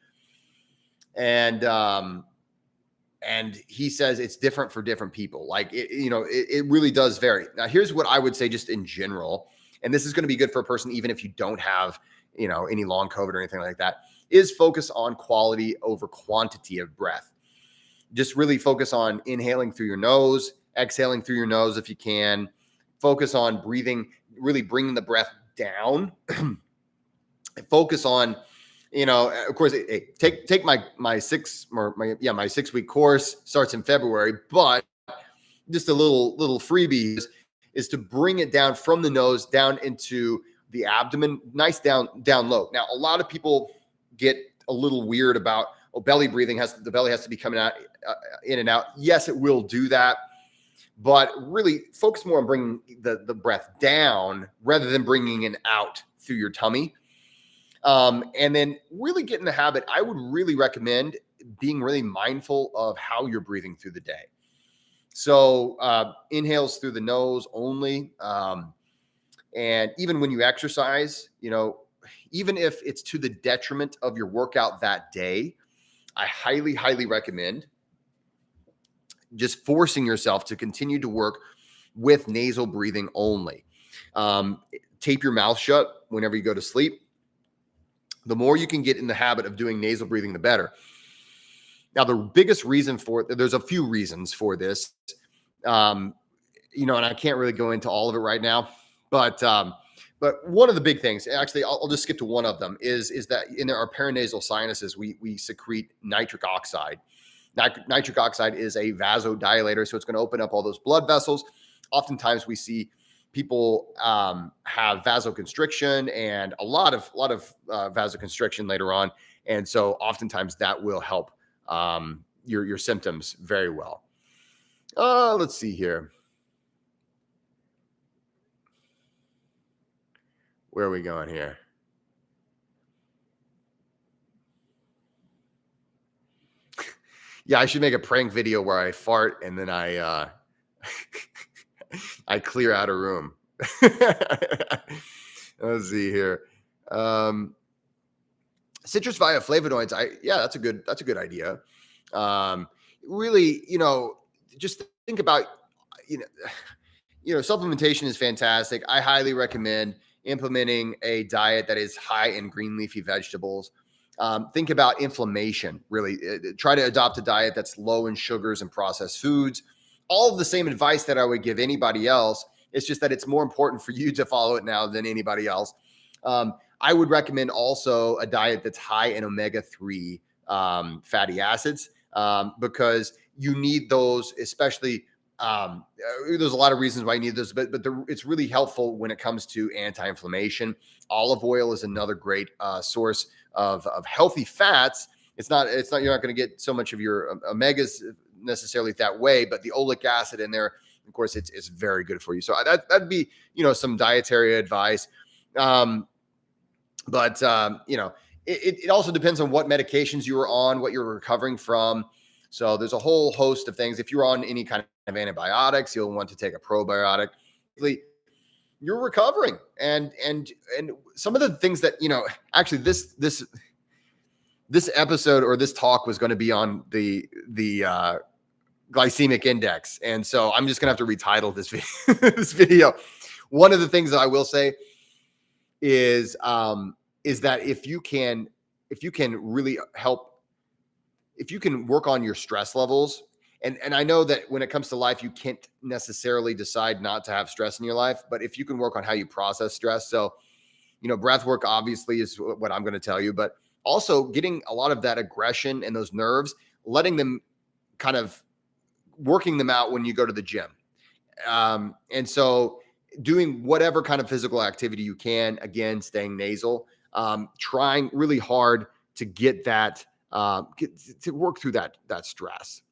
And he says it's different for different people. Like it really does vary. Now, here's what I would say just in general, and this is going to be good for a person even if you don't have any long COVID or anything like that, is focus on quality over quantity of breath. Just really focus on inhaling through your nose, exhaling through your nose if you can. Focus on breathing, really bringing the breath down. Focus on, of course, take my 6 week course starts in February, but just a little freebie is to bring it down from the nose down into the abdomen, nice down low. Now, a lot of people get a little weird about belly breathing. The belly has to be coming out in and out. Yes, it will do that, but really focus more on bringing the breath down rather than bringing it out through your tummy. And then really get in the habit. I would really recommend being really mindful of how you're breathing through the day. So inhales through the nose only. And even when you exercise, even if it's to the detriment of your workout that day, I highly, highly recommend just forcing yourself to continue to work with nasal breathing only. Tape your mouth shut whenever you go to sleep. The more you can get in the habit of doing nasal breathing, the better. Now, the biggest reason for it, there's a few reasons for this, and I can't really go into all of it right now, but one of the big things, actually, I'll just skip to one of them, is that in our paranasal sinuses, we secrete nitric oxide. Nitric oxide is a vasodilator, so it's going to open up all those blood vessels. Oftentimes, we see people have vasoconstriction and a lot of vasoconstriction later on, and so oftentimes that will help your symptoms very well. Let's see here. Where are we going here? Yeah, I should make a prank video where I fart and then I I clear out a room. Let's see here. Um, Citrus via flavonoids. Yeah, that's a good idea. Um, Really, just think about, you know, supplementation is fantastic. I highly recommend implementing a diet that is high in green leafy vegetables. Think about inflammation, really. Try to adopt a diet that's low in sugars and processed foods. All of the same advice that I would give anybody else. It's just that it's more important for you to follow it now than anybody else. I would recommend also a diet that's high in omega-3 fatty acids, because you need those, especially there's a lot of reasons why you need this, but it's really helpful when it comes to anti-inflammation. Olive oil is another great source of healthy fats. It's not you're not going to get so much of your omegas necessarily that way, but the oleic acid in there, of course, it's very good for you. So that'd be some dietary advice. But it also depends on what medications you were on, what you're recovering from. So there's a whole host of things. If you're on any kind of antibiotics, you'll want to take a probiotic. You're recovering, and some of the things that actually this episode or this talk was going to be on the glycemic index, and so I'm just gonna have to retitle this video. This video. One of the things that I will say is that if you can really help, if you can work on your stress levels, and I know that when it comes to life, you can't necessarily decide not to have stress in your life, but if you can work on how you process stress. So, breath work obviously is what I'm going to tell you, but also getting a lot of that aggression and those nerves, letting them kind of working them out when you go to the gym. And so doing whatever kind of physical activity you can, again, staying nasal, trying really hard to get that, to work through that stress.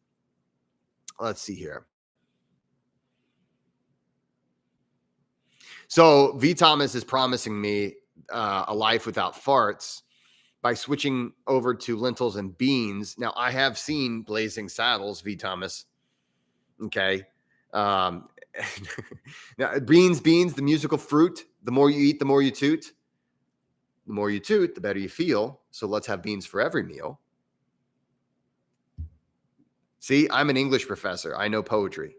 Let's see here. So V Thomas is promising me a life without farts by switching over to lentils and beans. Now, I have seen Blazing Saddles, V Thomas. Okay. Now, beans, the musical fruit. The more you eat, the more you toot. The more you toot, the better you feel. So let's have beans for every meal. See, I'm an English professor. I know poetry.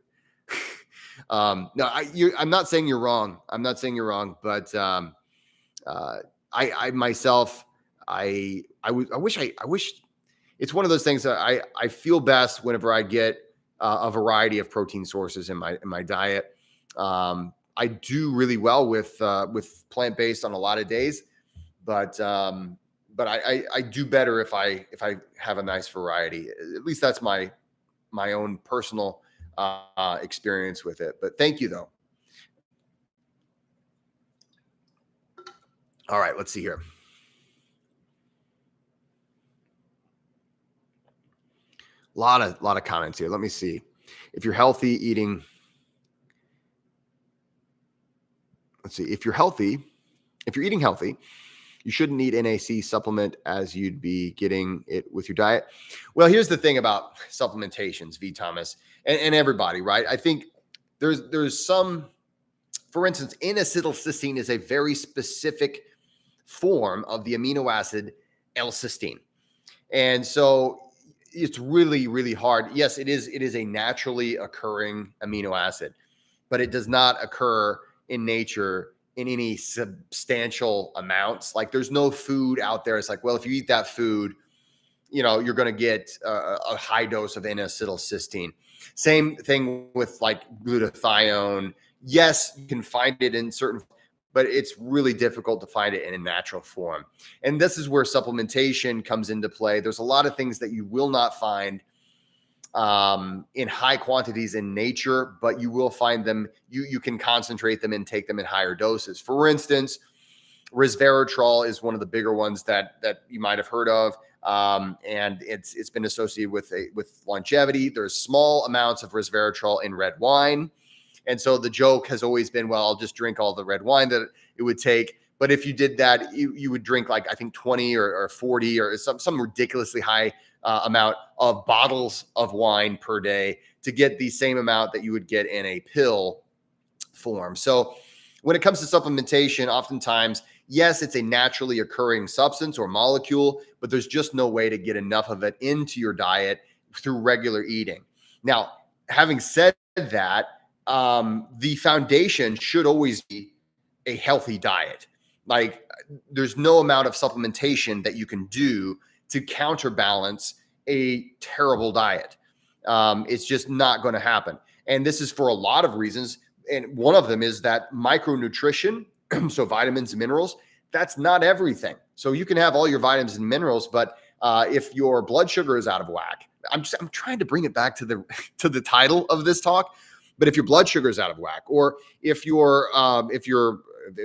No, I'm not saying you're wrong. I'm not saying you're wrong, but I myself, I wish it's one of those things that I feel best whenever I get a variety of protein sources in my diet. I do really well with plant-based on a lot of days, but I do better if I have a nice variety. At least that's my own personal experience with it. But thank you though. All right, let's see here. A lot of comments here. Let me see. If you're healthy, eating. Let's see. If you're eating healthy, you shouldn't need NAC supplement as you'd be getting it with your diet. Well, here's the thing about supplementations, V Thomas, and everybody, right? I think there's some, for instance, N-acetylcysteine is a very specific form of the amino acid L-cysteine. And so it's really, really hard. Yes, it is a naturally occurring amino acid, but it does not occur in nature in any substantial amounts. Like there's no food out there. It's like, well, if you eat that food, you're going to get a high dose of N-acetylcysteine. Same thing with like glutathione. Yes, you can find it in certain, but it's really difficult to find it in a natural form. And this is where supplementation comes into play. There's a lot of things that you will not find in high quantities in nature, but you will find them. You can concentrate them and take them in higher doses. For instance, Resveratrol is one of the bigger ones that you might have heard of, and it's been associated with longevity. There's small amounts of Resveratrol in red wine, and so the joke has always been, well, I'll just drink all the red wine that it would take. But if you did that, you would drink like I think 20 or 40 or some ridiculously high amount of bottles of wine per day to get the same amount that you would get in a pill form. So when it comes to supplementation, oftentimes, yes, it's a naturally occurring substance or molecule, but there's just no way to get enough of it into your diet through regular eating. Now, having said that, the foundation should always be a healthy diet. Like, there's no amount of supplementation that you can do to counterbalance a terrible diet. It's just not going to happen. And this is for a lot of reasons. And one of them is that micronutrition, so vitamins and minerals, that's not everything. So you can have all your vitamins and minerals, but if your blood sugar is out of whack, I'm trying to bring it back to the title of this talk. But if your blood sugar is out of whack, or if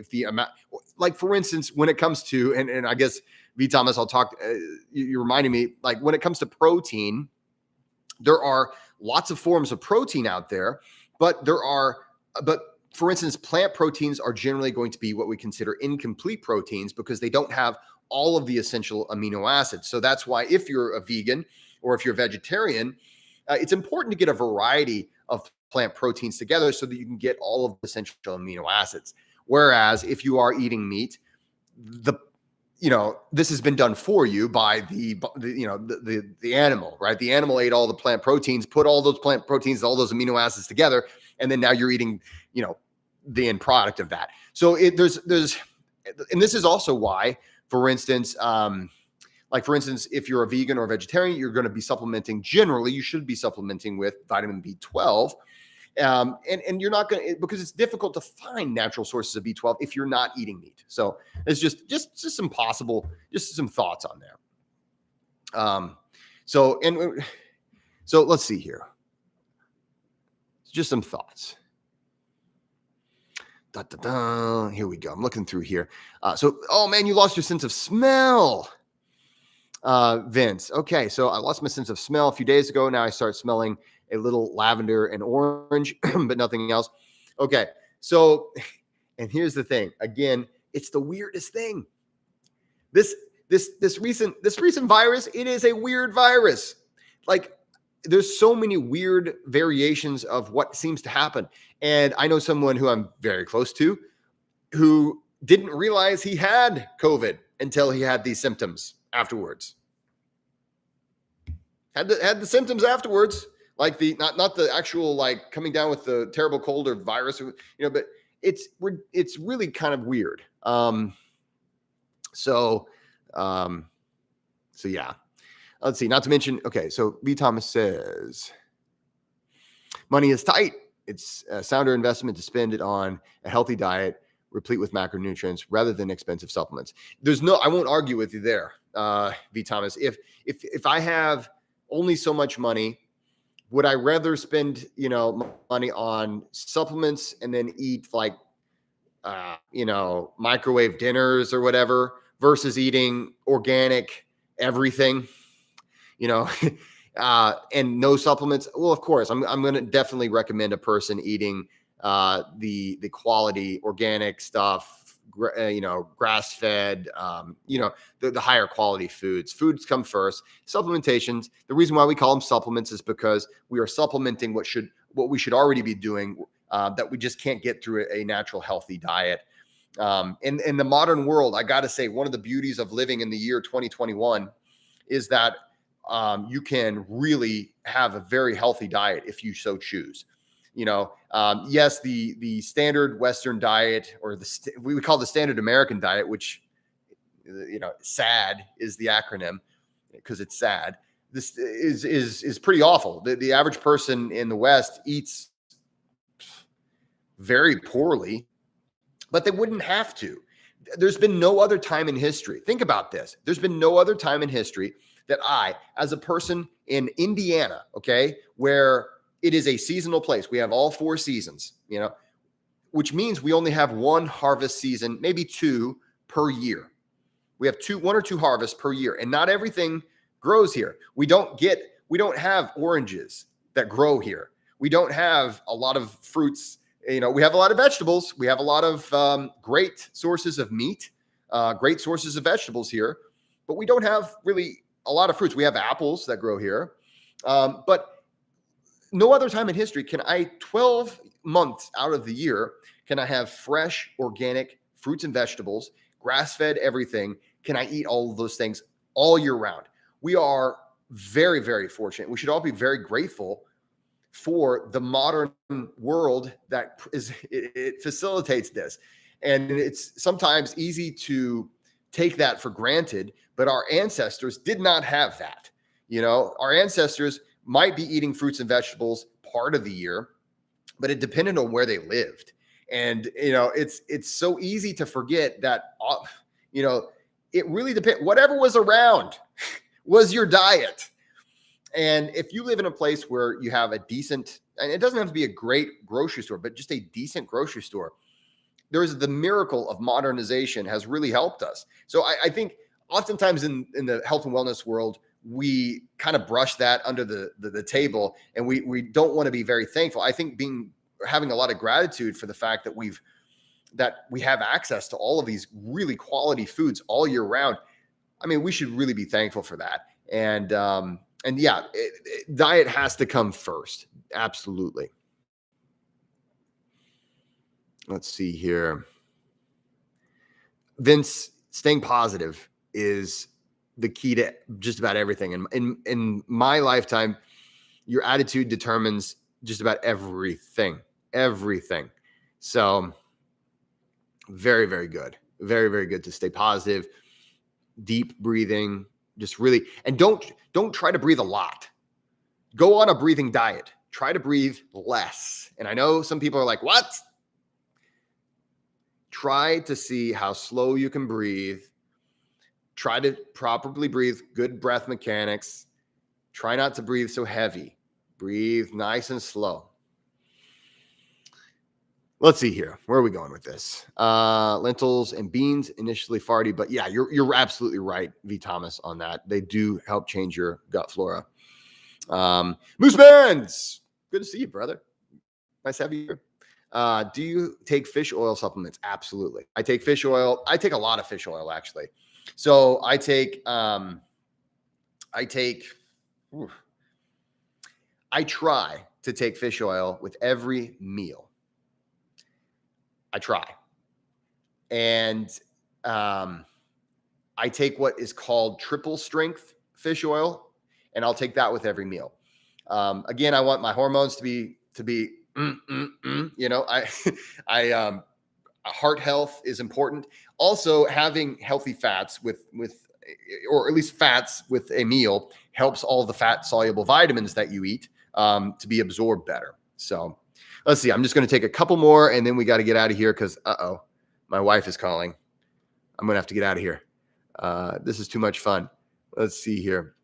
the amount, like for instance, when it comes to, and I guess V. Thomas, I'll talk, you reminded me, like when it comes to protein, there are lots of forms of protein out there, but for instance, plant proteins are generally going to be what we consider incomplete proteins because they don't have all of the essential amino acids. So that's why if you're a vegan or if you're a vegetarian, it's important to get a variety of plant proteins together so that you can get all of the essential amino acids. Whereas if you are eating meat, this has been done for you by the animal, right? The animal ate all the plant proteins, put all those plant proteins, all those amino acids together, and then now you're eating, the end product of that. So and this is also why, for instance, if you're a vegan or a vegetarian, you're going to be supplementing. Generally, you should be supplementing with vitamin B12. And you're not going to, because it's difficult to find natural sources of B12 if you're not eating meat. So it's just some thoughts on there. So let's see here. Just some thoughts. Here we go. I'm looking through here. Oh man, you lost your sense of smell. Vince. Okay. So I lost my sense of smell a few days ago. Now I start smelling a little lavender and orange, but nothing else. Okay. So, and here's the thing. Again, it's the weirdest thing. This recent virus, it is a weird virus. Like, there's so many weird variations of what seems to happen. And I know someone who I'm very close to who didn't realize he had COVID until he had these symptoms afterwards. Had the symptoms afterwards. Like not the actual like coming down with the terrible cold or virus, but it's really kind of weird. So yeah, let's see. Not to mention, okay. So V. Thomas says, money is tight. It's a sounder investment to spend it on a healthy diet, replete with macronutrients, rather than expensive supplements. I won't argue with you there, V. Thomas. If I have only so much money, would I rather spend, money on supplements and then eat like, microwave dinners or whatever versus eating organic everything, and no supplements? Well, of course, I'm going to definitely recommend a person eating the quality organic stuff, grass-fed, the higher quality foods. Foods come first. Supplementations, the reason why we call them supplements is because we are supplementing what we should already be doing, that we just can't get through a natural, healthy diet. In the modern world, I got to say, one of the beauties of living in the year 2021 is that you can really have a very healthy diet if you so choose. Yes, the standard Western diet, or we call the standard American diet, which, SAD is the acronym because it's sad. This is pretty awful. The average person in the West eats very poorly, but they wouldn't have to. There's been no other time in history. Think about this. There's been no other time in history that I, as a person in Indiana, okay, where it is a seasonal place. We have all 4 seasons, which means we only have one harvest season, maybe 2 per year. We have 1 or 2 harvests per year, and not everything grows here. We don't have oranges that grow here. We don't have a lot of fruits. We have a lot of vegetables. We have a lot of great sources of meat, great sources of vegetables here, but we don't have really a lot of fruits. We have apples that grow here, but no other time in history can I 12 months out of the year Can I have fresh, organic fruits and vegetables, grass-fed everything? Can I eat all of those things all year round? We are very, very fortunate. We should all be very grateful for the modern world that it facilitates this. And it's sometimes easy to take that for granted, but our ancestors did not have that. Our ancestors might be eating fruits and vegetables part of the year, but it depended on where they lived. And, it's so easy to forget that, it really depends. Whatever was around was your diet. And if you live in a place where you have a decent, and it doesn't have to be a great grocery store, but just a decent grocery store, there's the miracle of modernization has really helped us. So I think oftentimes in the health and wellness world, we kind of brush that under the table, and we don't want to be very thankful. I think having a lot of gratitude for the fact that we have access to all of these really quality foods all year round. I mean, we should really be thankful for that. And yeah, diet has to come first. Absolutely. Let's see here. Vince, staying positive is the key to just about everything. And in my lifetime, your attitude determines just about everything. So very, very good. Very, very good to stay positive, deep breathing, just really, and don't try to breathe a lot. Go on a breathing diet. Try to breathe less. And I know some people are like, what? Try to see how slow you can breathe. Try to properly breathe, good breath mechanics. Try not to breathe so heavy. Breathe nice and slow. Let's see here. Where are we going with this? Lentils and beans, initially farty, but yeah, you're absolutely right, V. Thomas, on that. They do help change your gut flora. Moose Bands, good to see you, brother. Nice to have you here. Do you take fish oil supplements? Absolutely. I take fish oil. I take a lot of fish oil, actually. So I try to take fish oil with every meal. I try. And I take what is called triple strength fish oil, and I'll take that with every meal. Again, I want my hormones to be heart health is important. Also, having healthy fats or at least fats with a meal helps all the fat soluble vitamins that you eat to be absorbed better. So let's see. I'm just going to take a couple more, and then we got to get out of here because, my wife is calling. I'm going to have to get out of here. This is too much fun. Let's see here.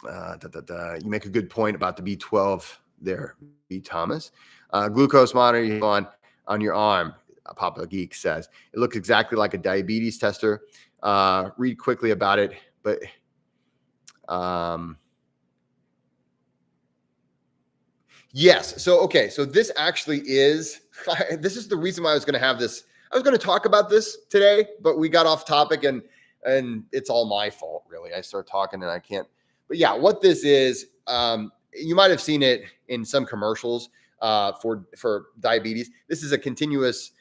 You make a good point about the B12 there, B. Thomas. Glucose monitor you have on your arm, Papa Geek says. It looks exactly like a diabetes tester. Read quickly about it, but yes. So this actually is, this is the reason why I was going to have this. I was going to talk about this today, but we got off topic and it's all my fault, really. I start talking and I can't. But yeah, what this is, you might have seen it in some commercials for diabetes. This is a continuous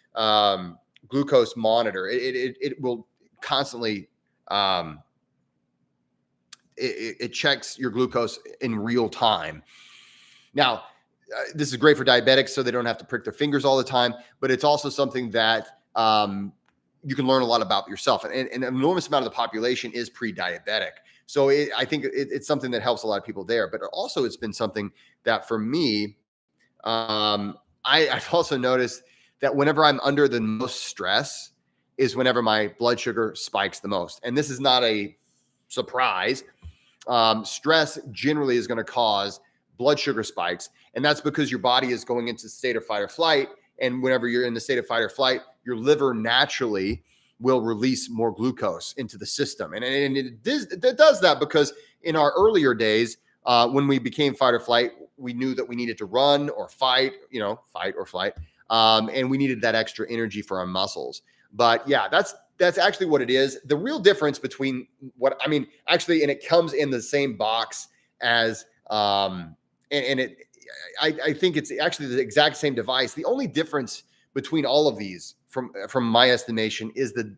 glucose monitor. It will constantly, it checks your glucose in real time. Now, this is great for diabetics so they don't have to prick their fingers all the time, but it's also something that you can learn a lot about yourself. And an enormous amount of the population is pre-diabetic. So I think it's something that helps a lot of people there. But also it's been something that for me, I've also noticed that whenever I'm under the most stress is whenever my blood sugar spikes the most. And this is not a surprise. Stress generally is going to cause blood sugar spikes. And that's because your body is going into state of fight or flight. And whenever you're in the state of fight or flight, your liver naturally will release more glucose into the system. And it does that because in our earlier days, when we became fight or flight, we knew that we needed to run or fight, fight or flight. And we needed that extra energy for our muscles. But yeah, that's actually what it is. The real difference between and it comes in the same box as, and I think it's actually the exact same device. The only difference between all of these, from my estimation, is the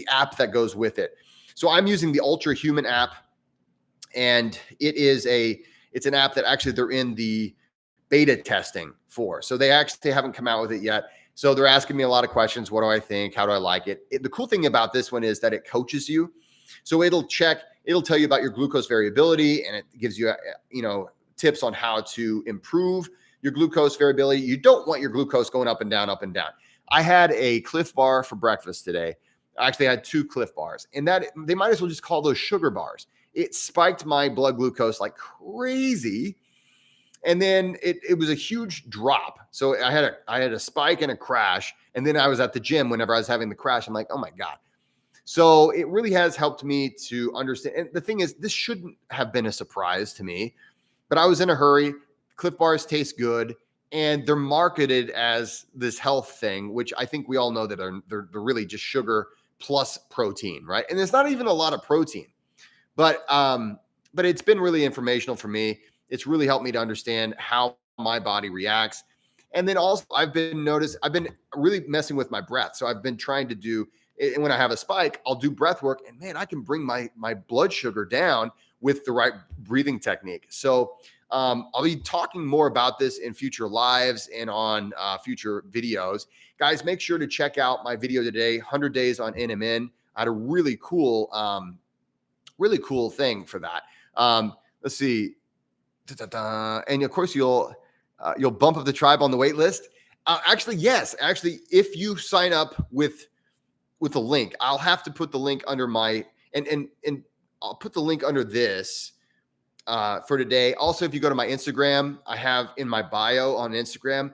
app that goes with it. So I'm using the Ultra Human app, and it's an app that actually they're in the beta testing for. So they actually haven't come out with it yet. So they're asking me a lot of questions. What do I think? How do I like it? The cool thing about this one is that it coaches you. So it'll tell you about your glucose variability, and it gives you, tips on how to improve your glucose variability. You don't want your glucose going up and down, up and down. I had a Cliff Bar for breakfast today. I actually had 2 Cliff Bars, and that they might as well just call those sugar bars. It spiked my blood glucose like crazy. And then it was a huge drop. So I had a spike and a crash. And then I was at the gym whenever I was having the crash. I'm like, oh my God. So it really has helped me to understand. And the thing is, this shouldn't have been a surprise to me, but I was in a hurry. Cliff Bars taste good, and they're marketed as this health thing, which I think we all know that they're really just sugar plus protein, right? And it's not even a lot of protein, but it's been really informational for me. It's really helped me to understand how my body reacts. And then also I've been really messing with my breath. So I've been trying to do, and when I have a spike, I'll do breath work, and man, I can bring my blood sugar down with the right breathing technique. So I'll be talking more about this in future lives and on future videos. Guys, make sure to check out my video today, 100 Days on NMN. I had a really cool thing for that. Let's see. And of course, you'll bump up the tribe on the wait list. Yes. If you sign up with a link, I'll have to put the link under and I'll put the link under this for today. Also, if you go to my Instagram, I have in my bio on Instagram,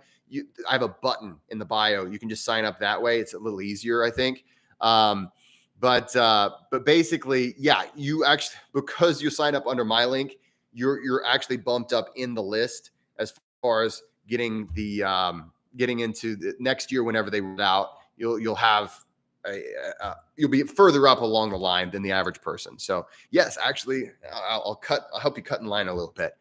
I have a button in the bio. You can just sign up that way. It's a little easier, I think. But basically, yeah, you actually, because you sign up under my link, you're actually bumped up in the list as far as getting into the next year. Whenever they roll out, you'll have you'll be further up along the line than the average person. So yes, actually, I'll help you cut in line a little bit.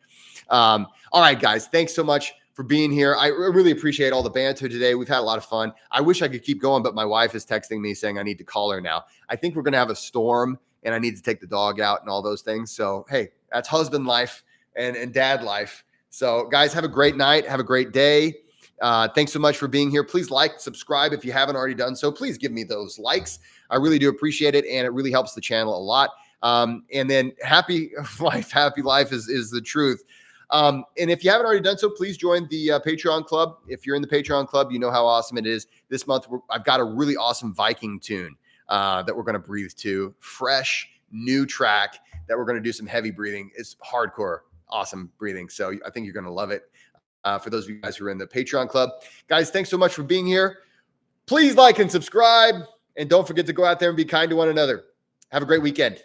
All right, guys, thanks so much for being here. I really appreciate all the banter today. We've had a lot of fun. I wish I could keep going, but my wife is texting me saying I need to call her now. I think we're going to have a storm, and I need to take the dog out and all those things. So, hey, that's husband life and dad life. So guys, have a great night. Have a great day. Thanks so much for being here. Please like, subscribe if you haven't already done so. Please give me those likes. I really do appreciate it, and it really helps the channel a lot. And then happy life is the truth. And if you haven't already done so, please join the Patreon club. If you're in the Patreon club, you know how awesome it is. This month, I've got a really awesome Viking tune that we're going to breathe to. Fresh, new track that we're going to do some heavy breathing. It's hardcore, awesome breathing. So I think you're going to love it. For those of you guys who are in the Patreon club. Guys, thanks so much for being here. Please like and subscribe. And don't forget to go out there and be kind to one another. Have a great weekend.